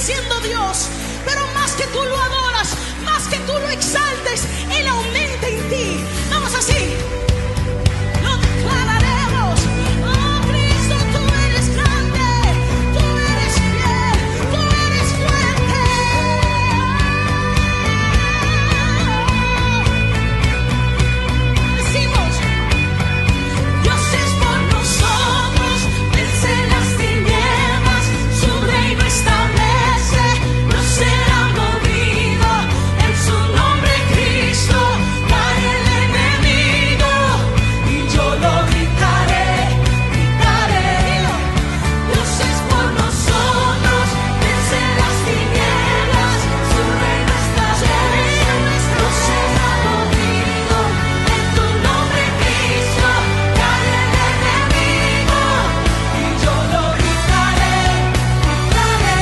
siendo Dios. Pero más que tú lo adoras, más que tú lo exaltes, Él aumenta en ti. Vamos así. Lo declararemos. Oh Cristo, tú eres grande, tú eres fiel, tú eres fuerte. Decimos, Dios es por nosotros, vence las tinieblas, su reino establece, no será movido, en su nombre Cristo cae el enemigo, y yo lo gritaré, gritaré. Dios es por nosotros, vence las tinieblas, su reino establece, no será movido, en tu nombre Cristo cae el enemigo, y yo lo gritaré, gritaré.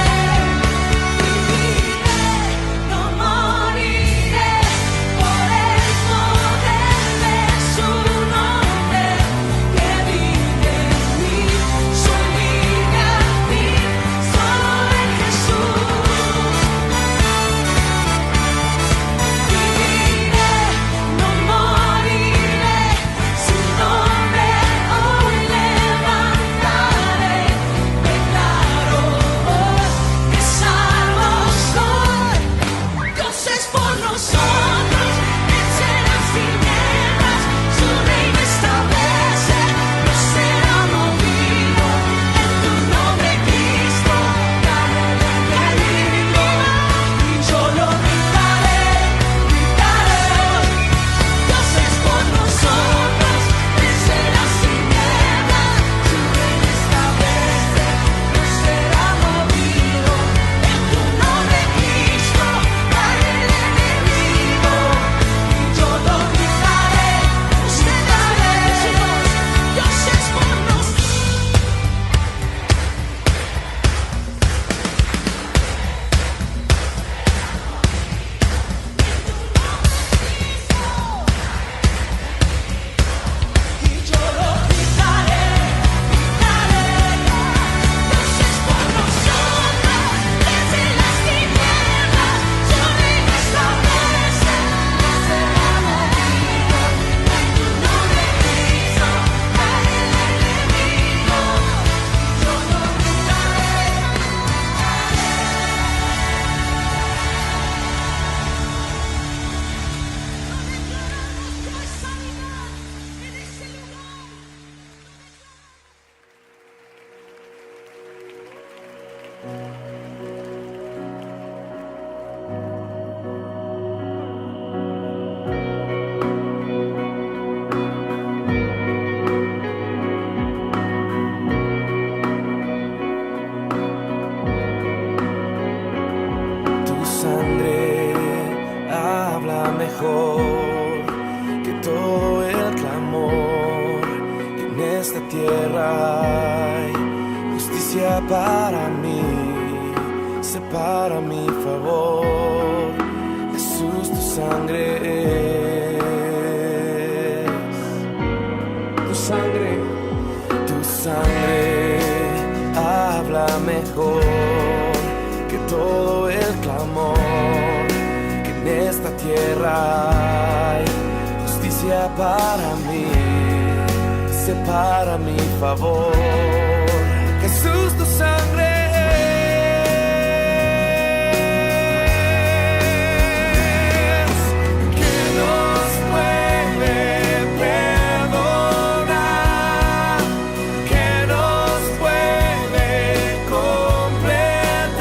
Viviré, no moriré, por el poder de su nombre, que vive en mí, soy libre a ti, solo en Jesús. Viviré, no moriré, su nombre hoy levantaré, declaro que salvo soy. Dios es por nosotros, vence las tinieblas, su reino establece, no será movido, en tu nombre Cristo cae el enemigo, y yo lo gritaré, gritaré. Dios es por nosotros, vence las tinieblas, su reino establece, no será movido, en tu nombre Cristo cae el enemigo, y yo lo gritaré, gritaré. Dios es por nosotros. Y yo lo gritaré, gritaré. Dios es por nosotros, vence las tinieblas, su reino establece, no será movido, en tu nombre Cristo cae el enemigo, y yo lo gritaré, Tu sangre habla mejor que todo el clamor, que en esta tierra hay justicia para mí, separa mi favor. Jesús, tu sangre es, tu sangre habla mejor que todo el clamor, que en esta tierra hay justicia para mí, separa mi favor. Jesús, tu sangre es, que nos puede perdonar, que nos puede completar.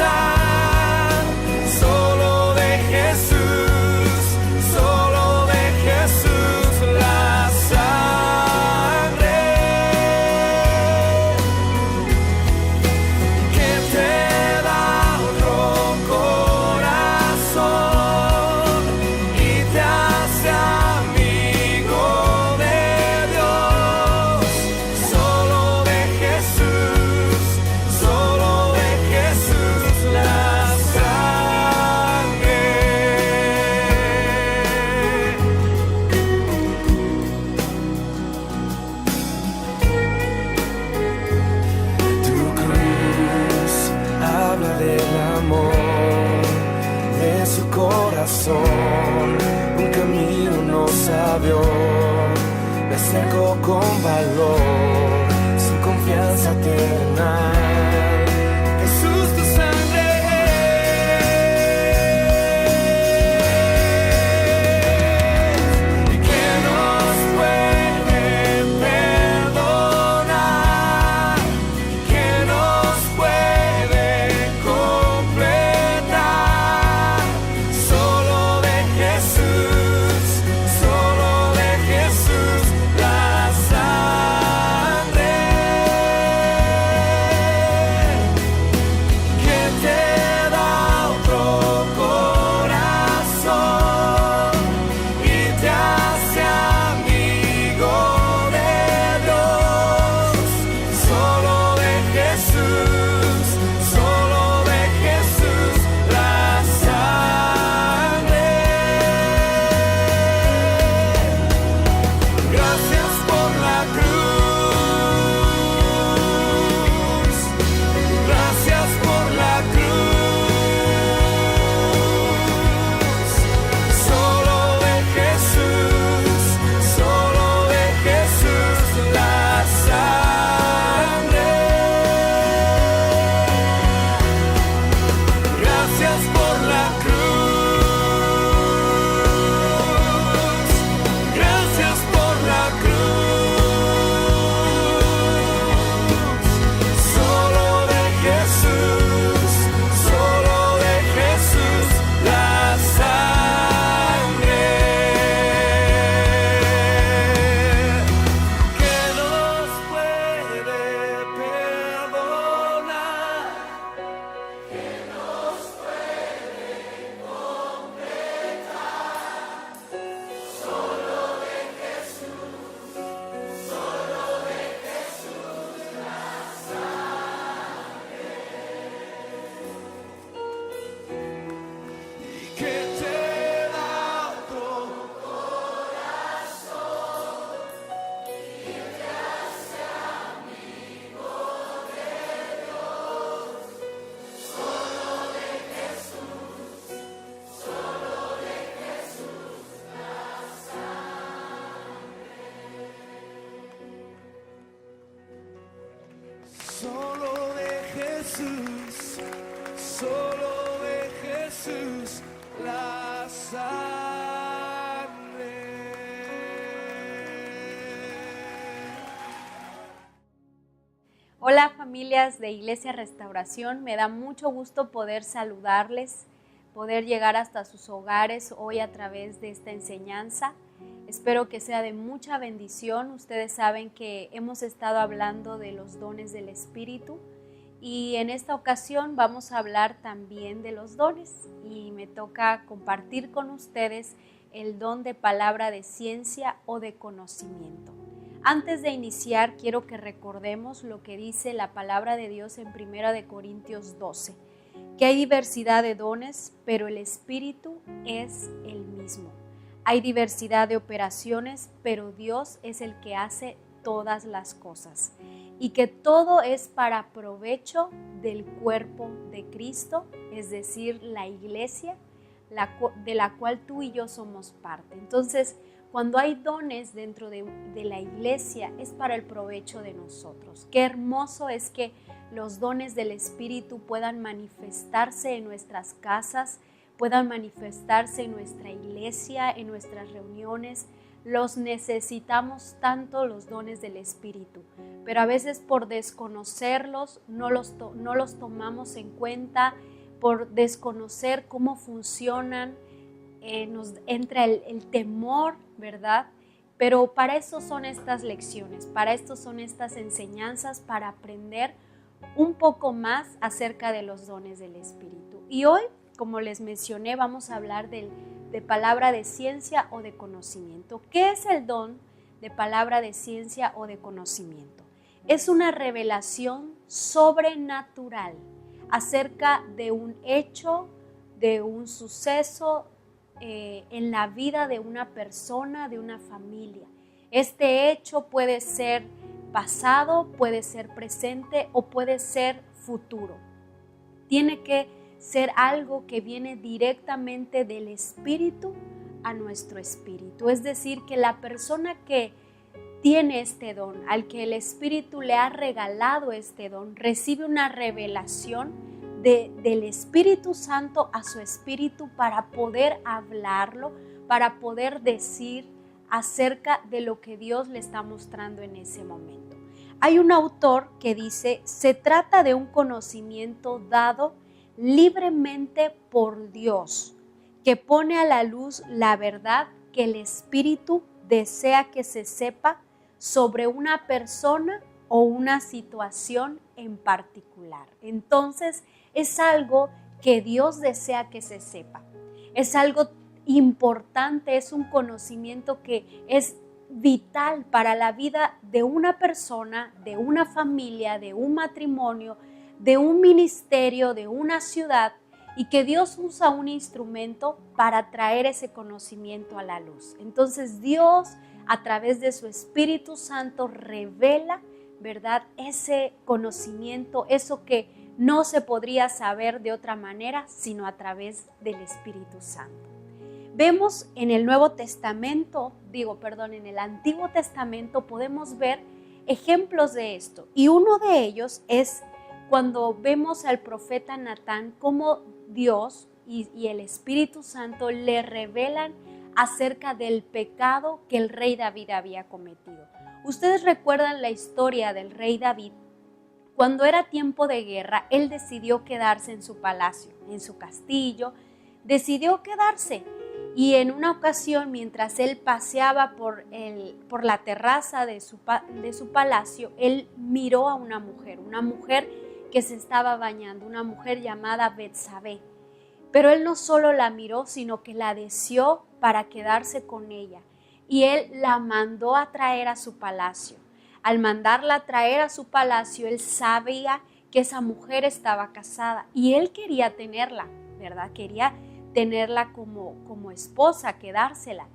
Solo de Jesús la sangre. Dios, me acerco con valor, sin confianza terrenal. Jesús, tu sangre es, y que nos puede perdonar, que nos puede completar. Solo de Jesús, solo de Jesús, la sangre que te da otro corazón y te hace amigo de Dios. Solo de Jesús, solo de Jesús, la sangre. Gracias por la cruz, gracias por la cruz. Solo de Jesús, solo de Jesús, la sangre. Gracias por la cruz, gracias por la cruz. Solo de Jesús, solo de Jesús, la sangre que nos puede perdonar. Que te da otro corazón y te hace amigo de Dios. Solo de Jesús, solo de Jesús, la sangre. Solo de Jesús, solo de Jesús, la sangre. Hola familias de Iglesia Restauración, me da mucho gusto poder saludarles, poder llegar hasta sus hogares hoy a través de esta enseñanza. Espero que sea de mucha bendición. Ustedes saben que hemos estado hablando de los dones del Espíritu y en esta ocasión vamos a hablar también de los dones y me toca compartir con ustedes el don de palabra de ciencia o de conocimiento. Antes de iniciar, quiero que recordemos lo que dice la palabra de Dios en 1 de Corintios 12, que hay diversidad de dones, pero el Espíritu es el mismo. Hay diversidad de operaciones, pero Dios es el que hace todas las cosas. Y que todo es para provecho del cuerpo de Cristo, es decir, la iglesia, de la cual tú y yo somos parte. Entonces, cuando hay dones dentro de la iglesia, es para el provecho de nosotros. Qué hermoso es que los dones del Espíritu puedan manifestarse en nuestras casas, puedan manifestarse en nuestra iglesia, en nuestras reuniones. Los necesitamos tanto los dones del Espíritu, pero a veces por desconocerlos no los tomamos en cuenta, por desconocer cómo funcionan, nos entra el temor, ¿verdad? Pero para eso son estas lecciones, para esto son estas enseñanzas, para aprender un poco más acerca de los dones del Espíritu. Y hoy, como les mencioné, vamos a hablar de palabra de ciencia o de conocimiento. ¿Qué es el don de palabra de ciencia o de conocimiento? Es una revelación sobrenatural acerca de un hecho, de un suceso en la vida de una persona, de una familia. Este hecho puede ser pasado, puede ser presente o puede ser futuro. Tiene que ser algo que viene directamente del Espíritu a nuestro espíritu. Es decir, que la persona que tiene este don, al que el Espíritu le ha regalado este don, recibe una revelación del Espíritu Santo a su espíritu para poder hablarlo, para poder decir acerca de lo que Dios le está mostrando en ese momento. Hay un autor que dice, se trata de un conocimiento dado libremente por Dios, que pone a la luz la verdad que el Espíritu desea que se sepa sobre una persona o una situación en particular. Entonces, es algo que Dios desea que se sepa. Es algo importante, es un conocimiento que es vital para la vida de una persona, de una familia, de un matrimonio, de un ministerio, de una ciudad, y que Dios usa un instrumento para traer ese conocimiento a la luz. Entonces Dios, a través de su Espíritu Santo, revela, ¿verdad?, ese conocimiento, eso que no se podría saber de otra manera, sino a través del Espíritu Santo. Vemos en el Antiguo Testamento podemos ver ejemplos de esto. Y uno de ellos es cuando vemos al profeta Natán, cómo Dios y el Espíritu Santo le revelan acerca del pecado que el rey David había cometido. Ustedes recuerdan la historia del rey David. Cuando era tiempo de guerra, él decidió quedarse en su palacio, en su castillo, decidió quedarse. Y en una ocasión, mientras él paseaba por la terraza de su palacio, él miró a una mujer que se estaba bañando, una mujer llamada Betsabé. Pero él no solo la miró, sino que la deseó para quedarse con ella. Y él la mandó a traer a su palacio. Al mandarla a traer a su palacio, él sabía que esa mujer estaba casada y él quería tenerla, ¿verdad? Quería tenerla como esposa, quedársela.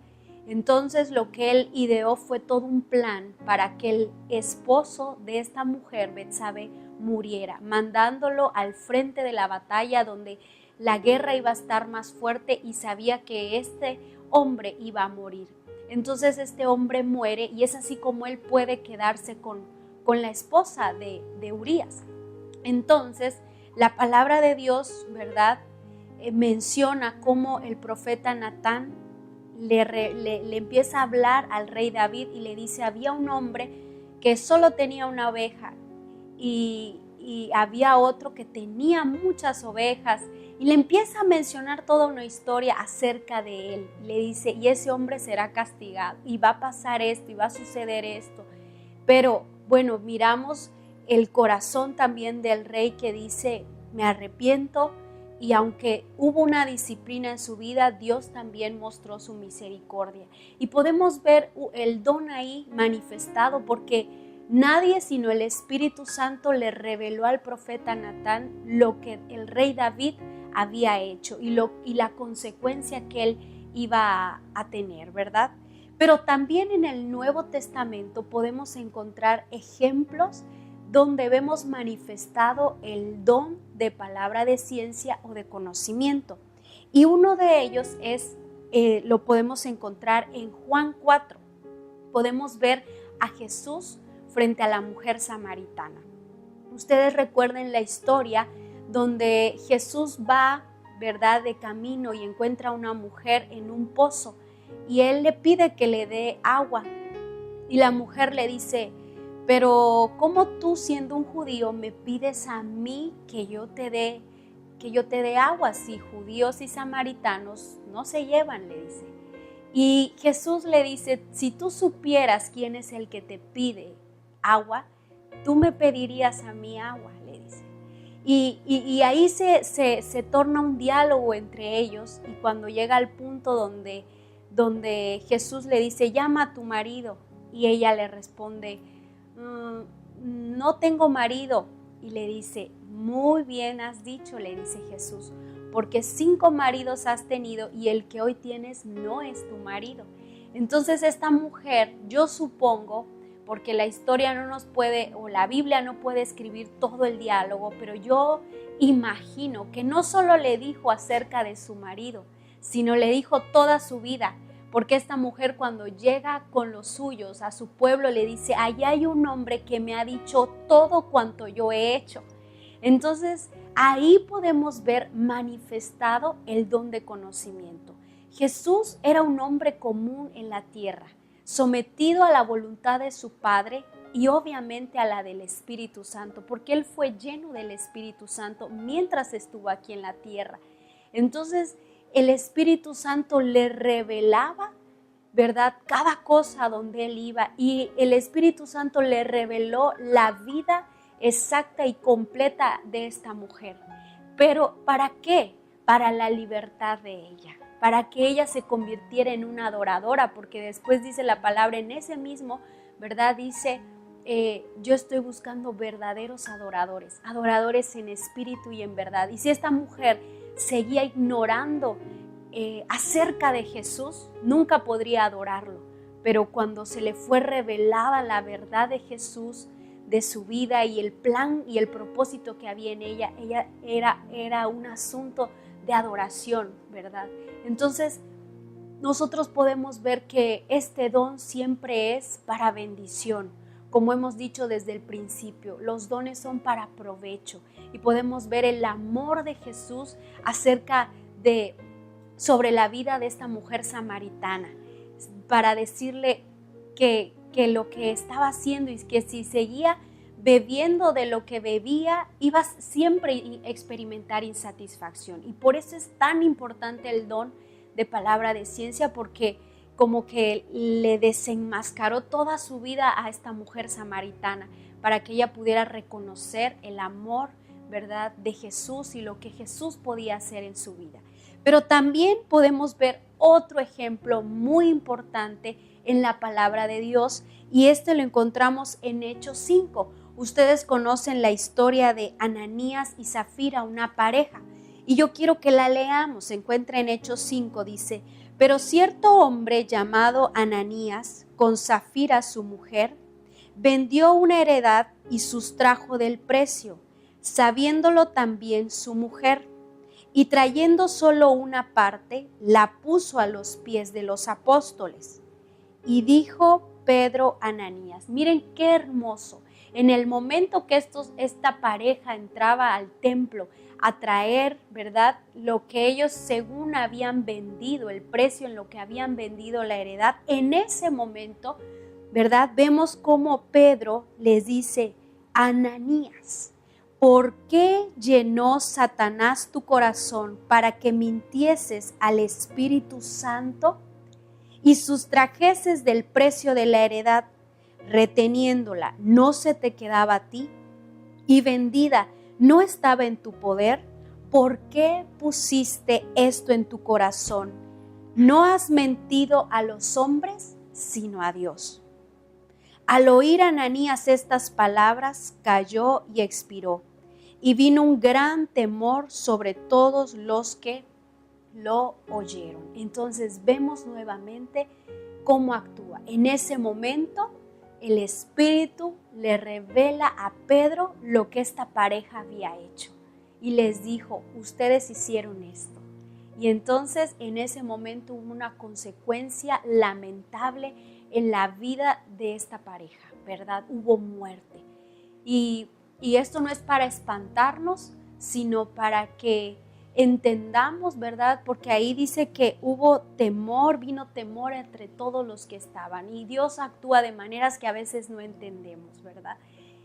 Entonces lo que él ideó fue todo un plan para que el esposo de esta mujer, Betsabé, muriera, mandándolo al frente de la batalla donde la guerra iba a estar más fuerte y sabía que este hombre iba a morir. Entonces este hombre muere y es así como él puede quedarse con la esposa de Urías. Entonces la palabra de Dios, ¿verdad?, menciona cómo el profeta Natán le empieza a hablar al rey David y le dice, había un hombre que solo tenía una oveja y había otro que tenía muchas ovejas, y le empieza a mencionar toda una historia acerca de él. Le dice, y ese hombre será castigado y va a pasar esto y va a suceder esto. Pero bueno, miramos el corazón también del rey que dice, me arrepiento, y aunque hubo una disciplina en su vida, Dios también mostró su misericordia. Y podemos ver el don ahí manifestado porque nadie sino el Espíritu Santo le reveló al profeta Natán lo que el rey David había hecho y la consecuencia que él iba a tener, ¿verdad? Pero también en el Nuevo Testamento podemos encontrar ejemplos donde vemos manifestado el don de palabra de ciencia o de conocimiento. Y uno de ellos lo podemos encontrar en Juan 4. Podemos ver a Jesús frente a la mujer samaritana. Ustedes recuerden la historia donde Jesús va, ¿verdad?, de camino y encuentra a una mujer en un pozo y él le pide que le dé agua. Y la mujer le dice, pero ¿cómo tú, siendo un judío, me pides a mí que yo te dé agua? Si judíos y samaritanos no se llevan, le dice. Y Jesús le dice, si tú supieras quién es el que te pide agua, tú me pedirías a mí agua, le dice. Y ahí se torna un diálogo entre ellos, y cuando llega al punto donde Jesús le dice, llama a tu marido, y ella le responde, no tengo marido. Y le dice, muy bien has dicho, le dice Jesús, porque 5 maridos has tenido y el que hoy tienes no es tu marido. Entonces esta mujer, yo supongo, porque la historia no nos puede, o la Biblia no puede escribir todo el diálogo, pero yo imagino que no solo le dijo acerca de su marido, sino le dijo toda su vida, porque esta mujer cuando llega con los suyos a su pueblo le dice, allá hay un hombre que me ha dicho todo cuanto yo he hecho. Entonces ahí podemos ver manifestado el don de conocimiento. Jesús era un hombre común en la tierra, sometido a la voluntad de su Padre y obviamente a la del Espíritu Santo, porque Él fue lleno del Espíritu Santo mientras estuvo aquí en la tierra. Entonces el Espíritu Santo le revelaba, ¿verdad?, cada cosa donde Él iba, y el Espíritu Santo le reveló la vida exacta y completa de esta mujer. ¿Pero para qué? Para la libertad de ella, para que ella se convirtiera en una adoradora, porque después dice la palabra en ese mismo, ¿verdad? Dice, yo estoy buscando verdaderos adoradores, adoradores en espíritu y en verdad. Y si esta mujer seguía ignorando acerca de Jesús, nunca podría adorarlo. Pero cuando se le fue revelada la verdad de Jesús, de su vida y el plan y el propósito que había en ella era un asunto de adoración, ¿verdad? Entonces, nosotros podemos ver que este don siempre es para bendición. Como hemos dicho desde el principio, los dones son para provecho y podemos ver el amor de Jesús sobre la vida de esta mujer samaritana, para decirle que lo que estaba haciendo y que si seguía bebiendo de lo que bebía, iba siempre a experimentar insatisfacción. Y por eso es tan importante el don de palabra de ciencia, porque como que le desenmascaró toda su vida a esta mujer samaritana para que ella pudiera reconocer el amor, ¿verdad?, de Jesús y lo que Jesús podía hacer en su vida. Pero también podemos ver otro ejemplo muy importante en la palabra de Dios, y este lo encontramos en Hechos 5. Ustedes conocen la historia de Ananías y Zafira, una pareja, y yo quiero que la leamos. Se encuentra en Hechos 5, dice, pero cierto hombre llamado Ananías, con Zafira su mujer, vendió una heredad y sustrajo del precio, sabiéndolo también su mujer, y trayendo solo una parte, la puso a los pies de los apóstoles. Y dijo Pedro a Ananías, miren qué hermoso, en el momento que esta pareja entraba al templo a traer, ¿verdad?, lo que ellos según habían vendido, el precio en lo que habían vendido la heredad, en ese momento, ¿verdad?, vemos cómo Pedro les dice, Ananías, ¿por qué llenó Satanás tu corazón para que mintieses al Espíritu Santo y sustrajeses del precio de la heredad, reteniéndola, no se te quedaba a ti, y vendida no estaba en tu poder? ¿Por qué pusiste esto en tu corazón? No has mentido a los hombres, sino a Dios. Al oír Ananías estas palabras, cayó y expiró, y vino un gran temor sobre todos los que lo oyeron. Entonces vemos nuevamente cómo actúa. En ese momento el Espíritu le revela a Pedro lo que esta pareja había hecho y les dijo, ustedes hicieron esto. Y entonces en ese momento hubo una consecuencia lamentable en la vida de esta pareja, ¿verdad? Hubo muerte. Y esto no es para espantarnos, sino para que entendamos, ¿verdad? Porque ahí dice que hubo temor, vino temor entre todos los que estaban, y Dios actúa de maneras que a veces no entendemos, ¿verdad?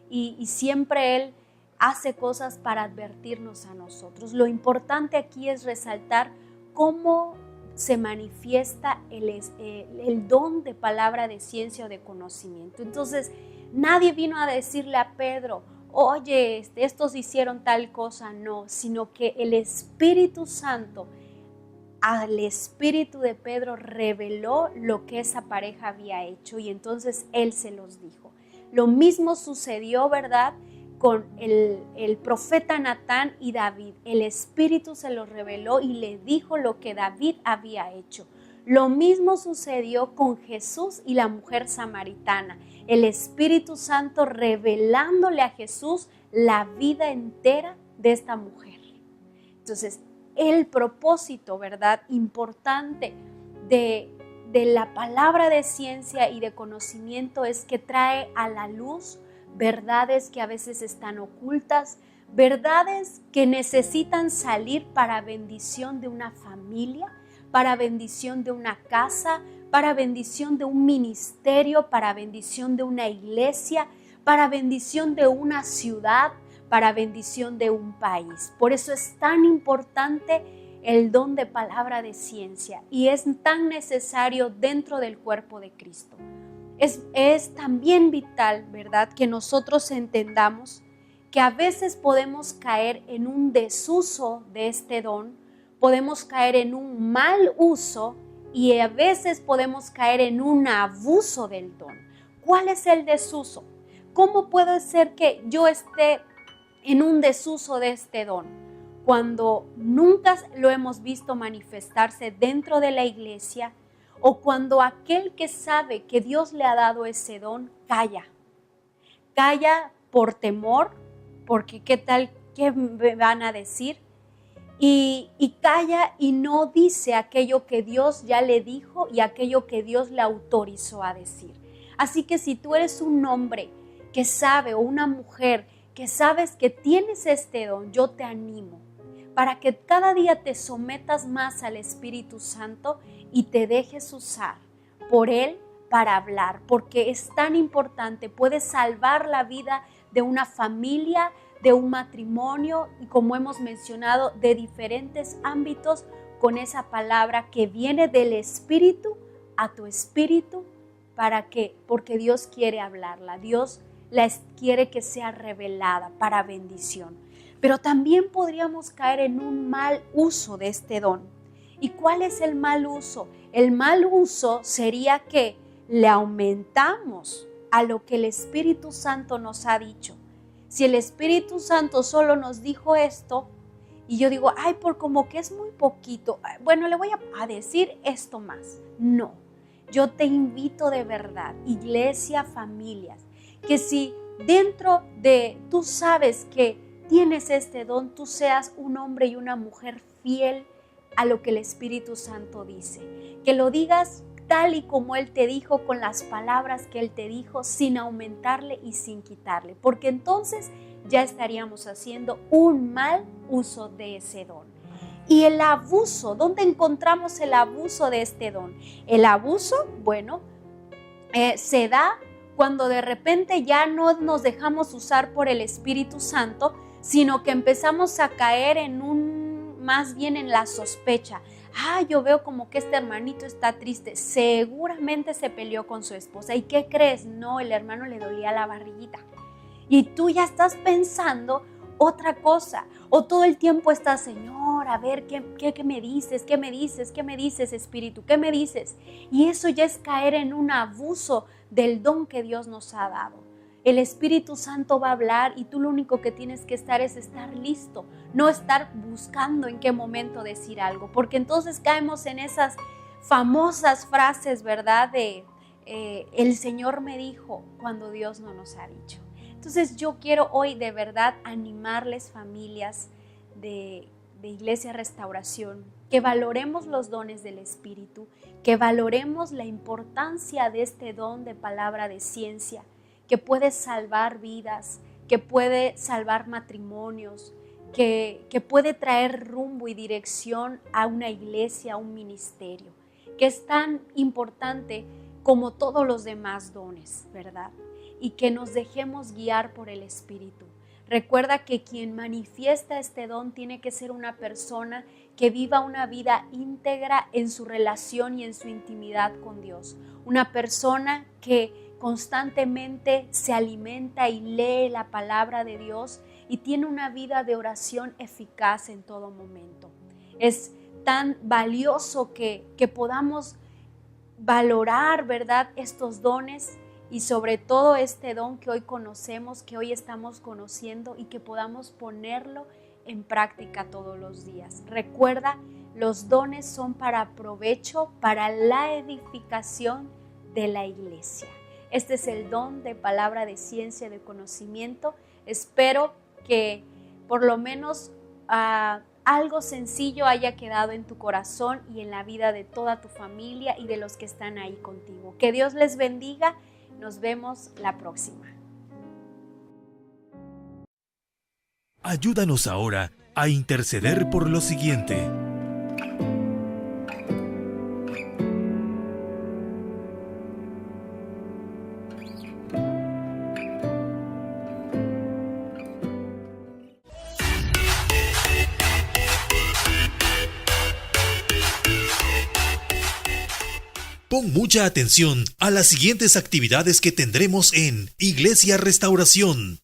Y siempre Él hace cosas para advertirnos a nosotros. Lo importante aquí es resaltar cómo se manifiesta el don de palabra de ciencia o de conocimiento. Entonces, nadie vino a decirle a Pedro, oye, estos hicieron tal cosa, no, sino que el Espíritu Santo al Espíritu de Pedro reveló lo que esa pareja había hecho, y entonces él se los dijo. Lo mismo sucedió, ¿verdad?, con el profeta Natán y David. El Espíritu se lo reveló y le dijo lo que David había hecho. Lo mismo sucedió con Jesús y la mujer samaritana. El Espíritu Santo revelándole a Jesús la vida entera de esta mujer. Entonces, el propósito, ¿verdad?, importante de de la palabra de ciencia y de conocimiento es que trae a la luz verdades que a veces están ocultas, verdades que necesitan salir para bendición de una familia, para bendición de una casa, para bendición de un ministerio, para bendición de una iglesia, para bendición de una ciudad, para bendición de un país. Por eso es tan importante el don de palabra de ciencia y es tan necesario dentro del cuerpo de Cristo. Es también vital, ¿verdad?, que nosotros entendamos que a veces podemos caer en un desuso de este don, podemos caer en un mal uso y a veces podemos caer en un abuso del don. ¿Cuál es el desuso? ¿Cómo puede ser que yo esté en un desuso de este don cuando nunca lo hemos visto manifestarse dentro de la iglesia, o cuando aquel que sabe que Dios le ha dado ese don calla por temor, porque qué tal, qué me van a decir, y calla y no dice aquello que Dios ya le dijo y aquello que Dios le autorizó a decir? Así que si tú eres un hombre que sabe o una mujer que sabes que tienes este don, yo te animo para que cada día te sometas más al Espíritu Santo y te dejes usar por Él para hablar, porque es tan importante, puede salvar la vida de una familia, de un matrimonio y, como hemos mencionado, de diferentes ámbitos con esa palabra que viene del Espíritu a tu espíritu, porque Dios quiere hablarla, Dios quiere que sea revelada para bendición. Pero también podríamos caer en un mal uso de este don. ¿Y cuál es el mal uso? El mal uso sería que le aumentamos a lo que el Espíritu Santo nos ha dicho. Si el Espíritu Santo solo nos dijo esto, y yo digo, ay, por como que es muy poquito, bueno, le voy a decir esto más. No, yo te invito de verdad, iglesia, familias, que si dentro de tú sabes que tienes este don, tú seas un hombre y una mujer fiel a lo que el Espíritu Santo dice. Que lo digas tal y como Él te dijo, con las palabras que Él te dijo, sin aumentarle y sin quitarle. Porque entonces ya estaríamos haciendo un mal uso de ese don. Y el abuso, ¿dónde encontramos el abuso de este don? El abuso, bueno, se da cuando de repente ya no nos dejamos usar por el Espíritu Santo, sino que empezamos a caer más bien en la sospecha. Yo veo como que este hermanito está triste, seguramente se peleó con su esposa. ¿Y qué crees? No, el hermano le dolía la barriguita. Y tú ya estás pensando otra cosa, o todo el tiempo estás, Señor, a ver, ¿qué me dices? ¿Qué me dices? ¿Qué me dices, Espíritu? ¿Qué me dices? Y eso ya es caer en un abuso del don que Dios nos ha dado. El Espíritu Santo va a hablar y tú lo único que tienes que estar es estar listo, no estar buscando en qué momento decir algo, porque entonces caemos en esas famosas frases, ¿verdad? De el Señor me dijo, cuando Dios no nos ha dicho. Entonces yo quiero hoy de verdad animarles, familias de Iglesia Restauración, que valoremos los dones del Espíritu, que valoremos la importancia de este don de palabra de ciencia, que puede salvar vidas, que puede salvar matrimonios, que puede traer rumbo y dirección a una iglesia, a un ministerio, que es tan importante como todos los demás dones, ¿verdad? Y que nos dejemos guiar por el Espíritu. Recuerda que quien manifiesta este don tiene que ser una persona que viva una vida íntegra en su relación y en su intimidad con Dios. Una persona que constantemente se alimenta y lee la palabra de Dios y tiene una vida de oración eficaz en todo momento. Es tan valioso que podamos valorar, ¿verdad?, estos dones y sobre todo este don que hoy conocemos, que hoy estamos conociendo y que podamos ponerlo en práctica todos los días. Recuerda, los dones son para provecho, para la edificación de la iglesia. Este es el don de palabra de ciencia, de conocimiento. Espero que por lo menos algo sencillo haya quedado en tu corazón y en la vida de toda tu familia y de los que están ahí contigo. Que Dios les bendiga. Nos vemos la próxima. Ayúdanos ahora a interceder por lo siguiente. Pon mucha atención a las siguientes actividades que tendremos en Iglesia Restauración.